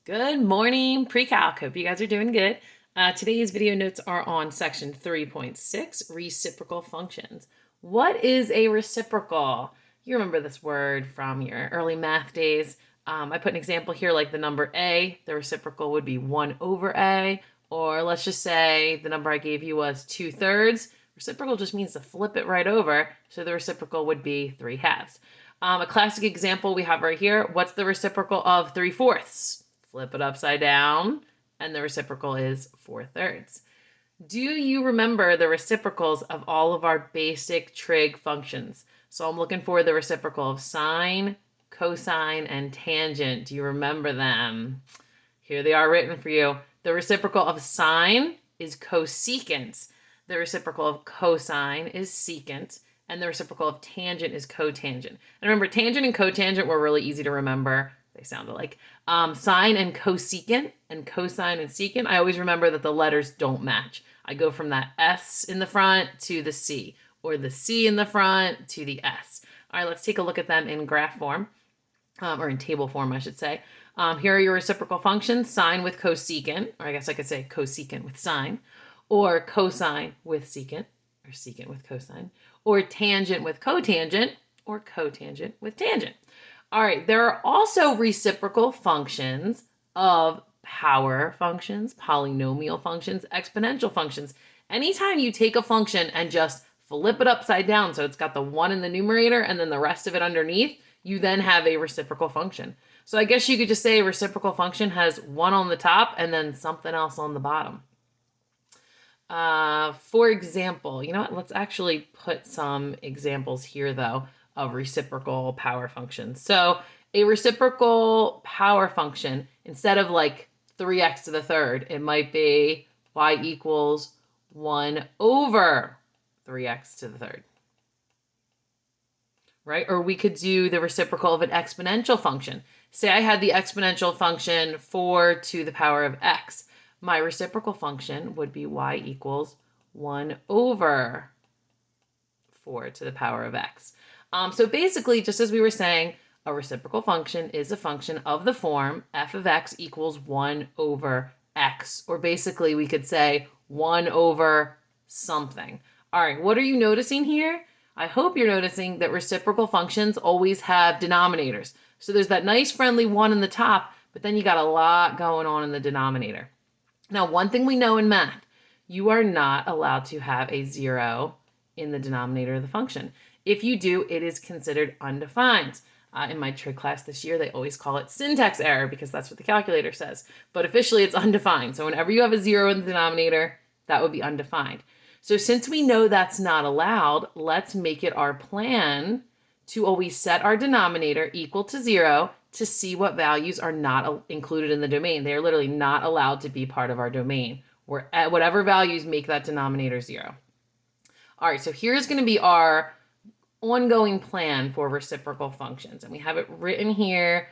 Good morning, PreCalc. Hope you guys are doing good. Today's video notes are on section 3.6, reciprocal functions. What is a reciprocal? You remember this word from your early math days. I put an example here like the number a. The reciprocal would be 1 over a, or let's just say the number I gave you was 2/3. Reciprocal just means to flip it right over, so the reciprocal would be 3/2. A classic example we have right here. What's the reciprocal of 3/4? Flip it upside down, and the reciprocal is 4/3. Do you remember the reciprocals of all of our basic trig functions? So I'm looking for the reciprocal of sine, cosine, and tangent. Do you remember them? Here they are written for you. The reciprocal of sine is cosecant. The reciprocal of cosine is secant. And the reciprocal of tangent is cotangent. And remember, tangent and cotangent were really easy to remember. They sound alike. Sine and cosecant and cosine and secant, I always remember that the letters don't match. I go from that S in the front to the C, or the C in the front to the S. All right, let's take a look at them in graph form, or in table form, I should say. Here are your reciprocal functions: sine with cosecant, or I guess I could say cosecant with sine, or cosine with secant, or secant with cosine, or tangent with cotangent, or cotangent with tangent. All right, there are also reciprocal functions of power functions, polynomial functions, exponential functions. Anytime you take a function and just flip it upside down so it's got the 1 in the numerator and then the rest of it underneath, you then have a reciprocal function. So I guess you could just say a reciprocal function has 1 on the top and then something else on the bottom. For example, you know what? Let's actually put some examples here, though, of reciprocal power functions. So a reciprocal power function, instead of like 3x to the third, it might be y equals 1 over 3x to the third. Right? Or we could do the reciprocal of an exponential function. Say I had the exponential function 4 to the power of x. My reciprocal function would be y equals 1 over 4 to the power of x. So basically, just as we were saying, a reciprocal function is a function of the form f of x equals 1 over x. Or basically, we could say 1 over something. All right, what are you noticing here? I hope you're noticing that reciprocal functions always have denominators. So there's that nice friendly 1 in the top, but then you got a lot going on in the denominator. Now, one thing we know in math, you are not allowed to have a 0 in the denominator of the function. If you do, it is considered undefined. In my trig class this year, they always call it syntax error because that's what the calculator says. But officially, it's undefined. So whenever you have a 0 in the denominator, that would be undefined. So since we know that's not allowed, let's make it our plan to always set our denominator equal to 0 to see what values are not included in the domain. They are literally not allowed to be part of our domain. Whatever values make that denominator 0. All right, so here's going to be our ongoing plan for reciprocal functions. And we have it written here,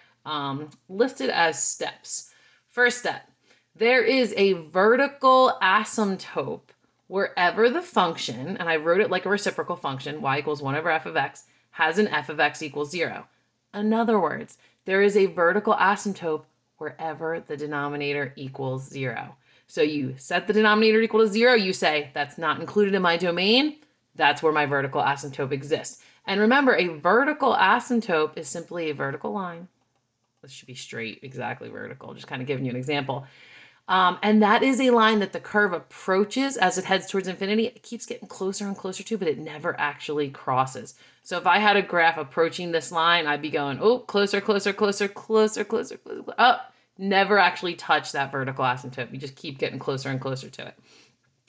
listed as steps. First step, there is a vertical asymptote wherever the function, and I wrote it like a reciprocal function, y equals 1 over f of x, has an f of x equals 0. In other words, there is a vertical asymptote wherever the denominator equals 0. So you set the denominator equal to 0, you say, that's not included in my domain, that's where my vertical asymptote exists. And remember, a vertical asymptote is simply a vertical line. This should be straight, exactly vertical, just kind of giving you an example. And that is a line that the curve approaches as it heads towards infinity. It keeps getting closer and closer to, but it never actually crosses. So if I had a graph approaching this line, I'd be going, oh, closer, closer, closer, closer, closer, closer, up. Never actually touch that vertical asymptote. You just keep getting closer and closer to it.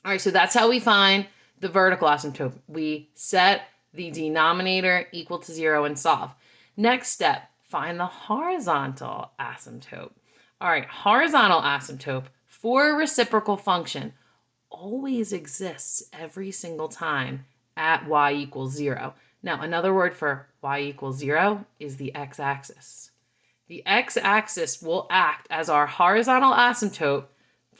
All right, so that's how we find the vertical asymptote. We set the denominator equal to 0 and solve. Next step, find the horizontal asymptote. All right, horizontal asymptote for a reciprocal function always exists every single time at y equals 0. Now, another word for y equals 0 is the x-axis. The x-axis will act as our horizontal asymptote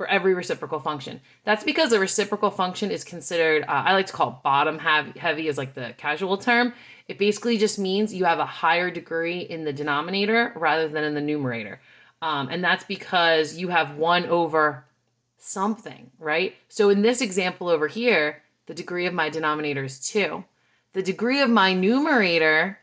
for every reciprocal function. That's because a reciprocal function is considered, I like to call it bottom heavy as like the casual term. It basically just means you have a higher degree in the denominator rather than in the numerator. And that's because you have 1 over something, right? So in this example over here, the degree of my denominator is 2. The degree of my numerator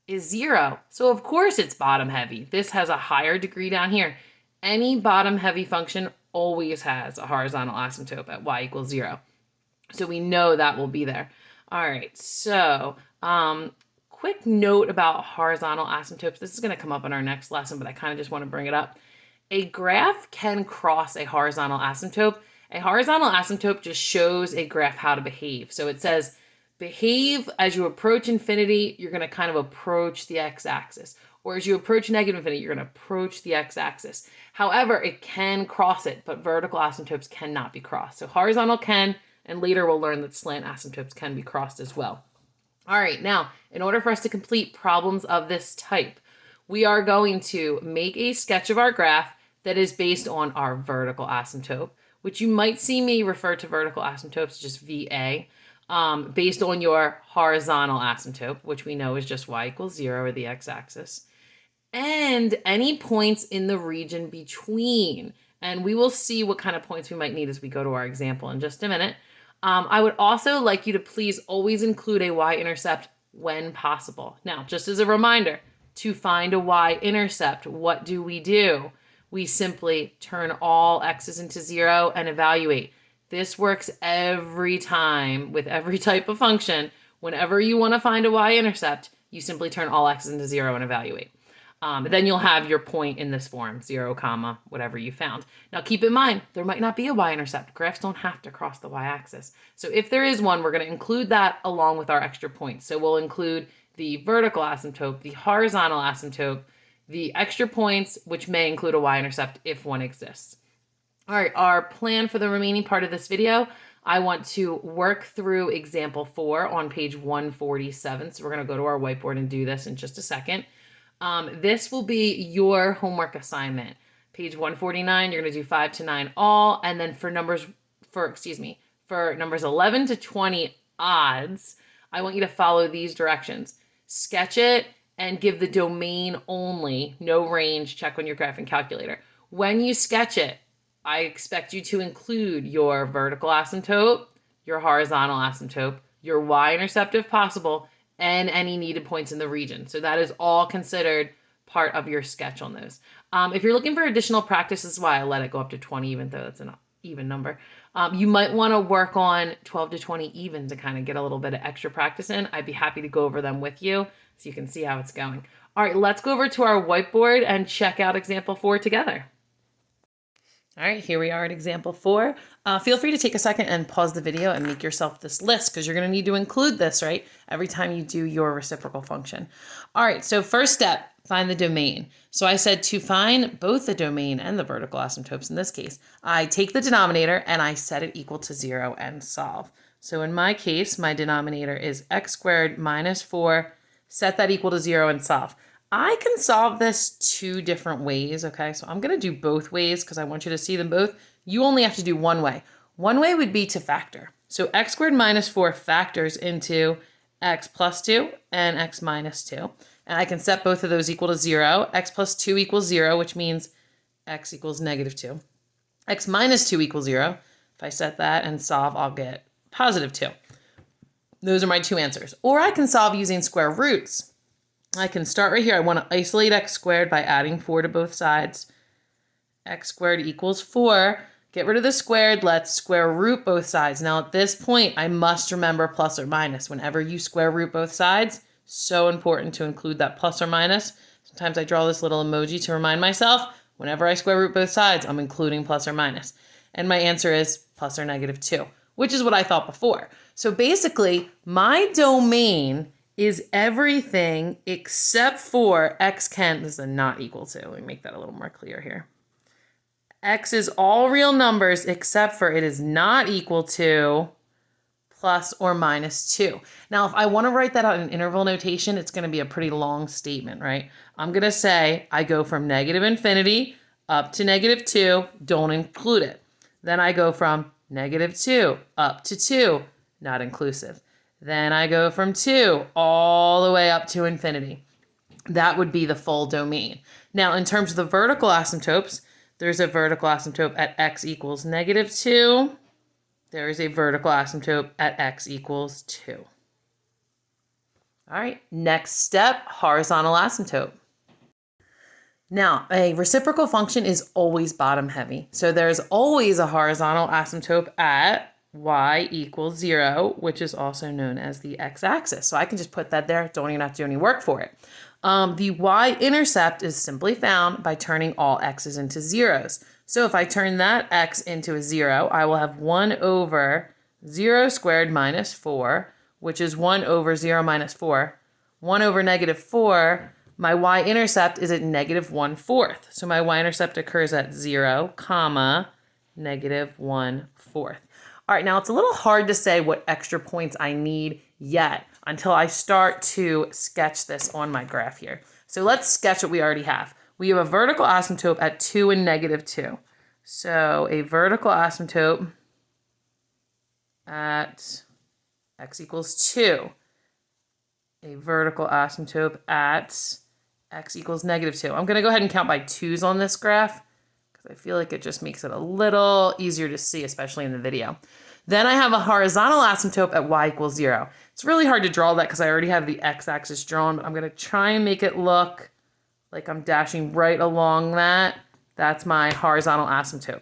is 0. So of course it's bottom heavy. This has a higher degree down here. Any bottom heavy function always has a horizontal asymptote at y equals 0. So we know that will be there. All right, so quick note about horizontal asymptotes. This is going to come up in our next lesson, but I kind of just want to bring it up. A graph can cross a horizontal asymptote. A horizontal asymptote just shows a graph how to behave. So it says, behave as you approach infinity, you're going to kind of approach the x-axis. Or as you approach negative infinity, you're going to approach the x-axis. However, it can cross it, but vertical asymptotes cannot be crossed. So horizontal can, and later we'll learn that slant asymptotes can be crossed as well. All right, now, in order for us to complete problems of this type, we are going to make a sketch of our graph that is based on our vertical asymptote, which you might see me refer to vertical asymptotes as just VA, based on your horizontal asymptote, which we know is just y equals 0 or the x-axis, and any points in the region between. And we will see what kind of points we might need as we go to our example in just a minute. I would also like you to please always include a y-intercept when possible. Now, just as a reminder, to find a y-intercept, what do? We simply turn all x's into 0 and evaluate. This works every time with every type of function. Whenever you want to find a y-intercept, you simply turn all x's into 0 and evaluate. Then you'll have your point in this form, 0, comma, whatever you found. Now keep in mind, there might not be a y-intercept. Graphs don't have to cross the y-axis. So if there is one, we're going to include that along with our extra points. So we'll include the vertical asymptote, the horizontal asymptote, the extra points, which may include a y-intercept if one exists. All right, our plan for the remaining part of this video, I want to work through example 4 on page 147. So we're going to go to our whiteboard and do this in just a second. This will be your homework assignment. Page 149, you're going to do 5 to 9 all, and then for numbers 11 to 20 odds, I want you to follow these directions. Sketch it and give the domain only, no range, check on your graphing calculator. When you sketch it, I expect you to include your vertical asymptote, your horizontal asymptote, your y-intercept if possible, and any needed points in the region. So that is all considered part of your sketch on those. If you're looking for additional practice, this is why I let it go up to 20, even though it's an even number. You might want to work on 12 to 20 even to kind of get a little bit of extra practice in. I'd be happy to go over them with you so you can see how it's going. All right, let's go over to our whiteboard and check out example 4 together. All right, here we are at example 4. Feel free to take a second and pause the video and make yourself this list because you're going to need to include this, right, every time you do your reciprocal function. All right, so first step, find the domain. So I said to find both the domain and the vertical asymptotes in this case, I take the denominator and I set it equal to 0 and solve. So in my case, my denominator is x squared minus 4, set that equal to 0 and solve. I can solve this 2 different ways, okay? So I'm going to do both ways because I want you to see them both. You only have to do one way. One way would be to factor. So x squared minus 4 factors into x plus 2 and x minus 2. And I can set both of those equal to 0. X plus 2 equals 0, which means x equals negative 2. X minus 2 equals 0. If I set that and solve, I'll get positive 2. Those are my 2 answers. Or I can solve using square roots. I can start right here. I want to isolate x squared by adding 4 to both sides. X squared equals 4. Get rid of the squared. Let's square root both sides. Now at this point, I must remember plus or minus. Whenever you square root both sides, so important to include that plus or minus. Sometimes I draw this little emoji to remind myself, whenever I square root both sides, I'm including plus or minus. And my answer is plus or negative 2, which is what I thought before. So basically, my domain is everything except for x can, this is a not equal to, let me make that a little more clear here. X is all real numbers except for it is not equal to plus or minus 2. Now, if I want to write that out in interval notation, it's going to be a pretty long statement, right? I'm going to say I go from negative infinity up to negative 2, don't include it. Then I go from negative 2 up to 2, not inclusive. Then I go from 2 all the way up to infinity. That would be the full domain. Now, in terms of the vertical asymptotes, there's a vertical asymptote at x equals -2. There is a vertical asymptote at x equals 2. All right, next step, horizontal asymptote. Now, a reciprocal function is always bottom heavy. So there's always a horizontal asymptote at y equals 0, which is also known as the x-axis. So I can just put that there. Don't even have to do any work for it. The y-intercept is simply found by turning all x's into zeros. So if I turn that x into a 0, I will have 1 over 0 squared minus 4, which is 1 over 0 minus 4. 1 over -4, my y-intercept is at -1/4. So my y-intercept occurs at 0, comma, -1/4. All right, now it's a little hard to say what extra points I need yet until I start to sketch this on my graph here. So let's sketch what we already have. We have a vertical asymptote at 2 and -2. So a vertical asymptote at x equals 2. A vertical asymptote at x equals -2. I'm going to go ahead and count by 2's on this graph because I feel like it just makes it a little easier to see, especially in the video. Then I have a horizontal asymptote at y equals 0. It's really hard to draw that because I already have the x-axis drawn, but I'm going to try and make it look like I'm dashing right along that. That's my horizontal asymptote.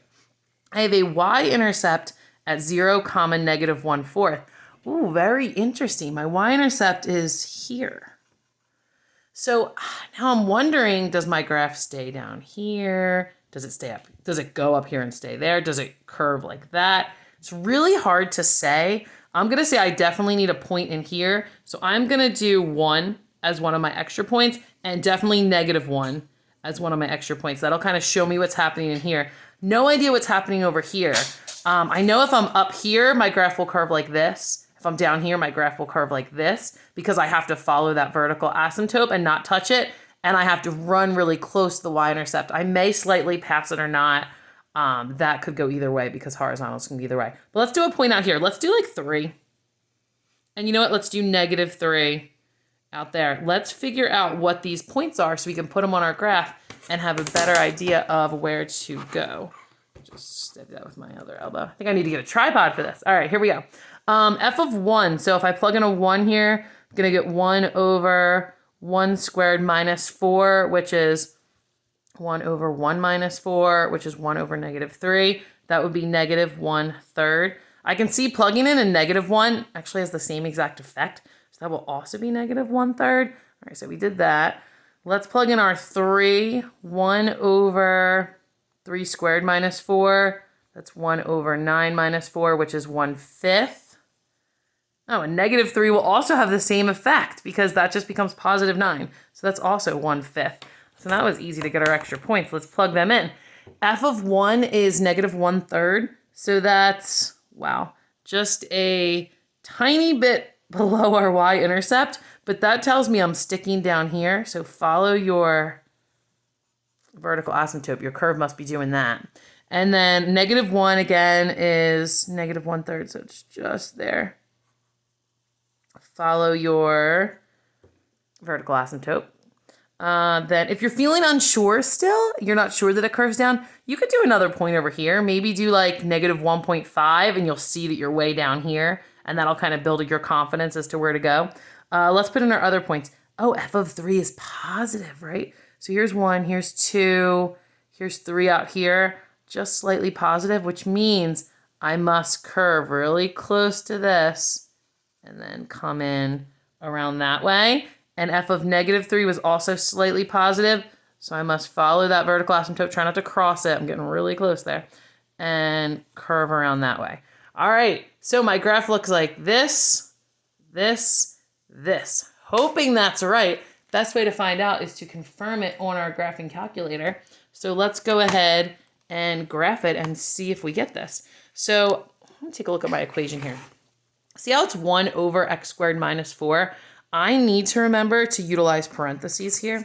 I have a y-intercept at 0, comma, -1/4. Ooh, very interesting. My y-intercept is here. So now I'm wondering, does my graph stay down here? Does it stay up? Does it go up here and stay there? Does it curve like that? It's really hard to say. I'm going to say I definitely need a point in here. So I'm going to do 1 as one of my extra points and definitely -1 as one of my extra points. That'll kind of show me what's happening in here. No idea what's happening over here. I know if I'm up here, my graph will curve like this. If I'm down here, my graph will curve like this because I have to follow that vertical asymptote and not touch it. And I have to run really close to the y-intercept. I may slightly pass it or not. That could go either way because horizontals can go either way. But let's do a point out here. Let's do like 3. And you know what? Let's do -3 out there. Let's figure out what these points are so we can put them on our graph and have a better idea of where to go. Just steady that with my other elbow. I think I need to get a tripod for this. All right, here we go. F of 1. So if I plug in a 1 here, I'm going to get 1 over 1 squared minus 4, which is 1 over 1 minus 4, which is 1 over -3. That would be -1/3. I can see plugging in a -1 actually has the same exact effect. So that will also be -1/3. All right, so we did that. Let's plug in our 3. 1 over 3 squared minus 4. That's 1 over 9 minus 4, which is 1/5. Oh, and -3 will also have the same effect because that just becomes +9. So that's also 1/5. So that was easy to get our extra points. Let's plug them in. F of 1 is -1/3. So that's, wow, just a tiny bit below our y-intercept. But that tells me I'm sticking down here. So follow your vertical asymptote. Your curve must be doing that. And then -1 again is -1/3. So it's just there. Follow your vertical asymptote. Then if you're feeling unsure still, you're not sure that it curves down, you could do another point over here. Maybe do like -1.5 and you'll see that you're way down here. And that'll kind of build your confidence as to where to go. Let's put in our other points. Oh, F of 3 is positive, right? So here's 1, here's 2, here's 3 out here. Just slightly positive, which means I must curve really close to this and then come in around that way. And F of -3 was also slightly positive. So I must follow that vertical asymptote, try not to cross it. I'm getting really close there. And curve around that way. All right, so my graph looks like this, this, this. Hoping that's right. Best way to find out is to confirm it on our graphing calculator. So let's go ahead and graph it and see if we get this. So let me take a look at my equation here. See how it's 1 over x squared minus 4? I need to remember to utilize parentheses here.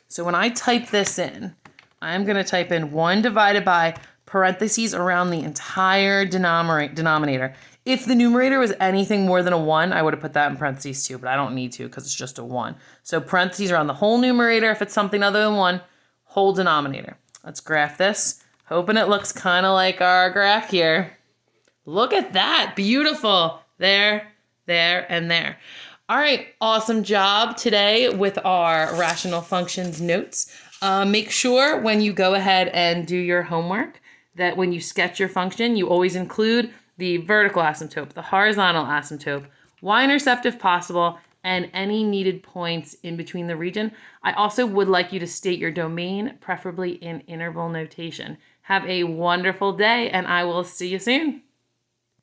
So when I type this in, I'm going to type in 1 divided by parentheses around the entire denominator. If the numerator was anything more than a 1, I would have put that in parentheses too, but I don't need to because it's just a 1. So parentheses around the whole numerator if it's something other than 1, whole denominator. Let's graph this. Hoping it looks kind of like our graph here. Look at that. Beautiful. There, there, and there. All right. Awesome job today with our rational functions notes. Make sure when you go ahead and do your homework that when you sketch your function, you always include the vertical asymptote, the horizontal asymptote, y-intercept if possible, and any needed points in between the region. I also would like you to state your domain, preferably in interval notation. Have a wonderful day, and I will see you soon.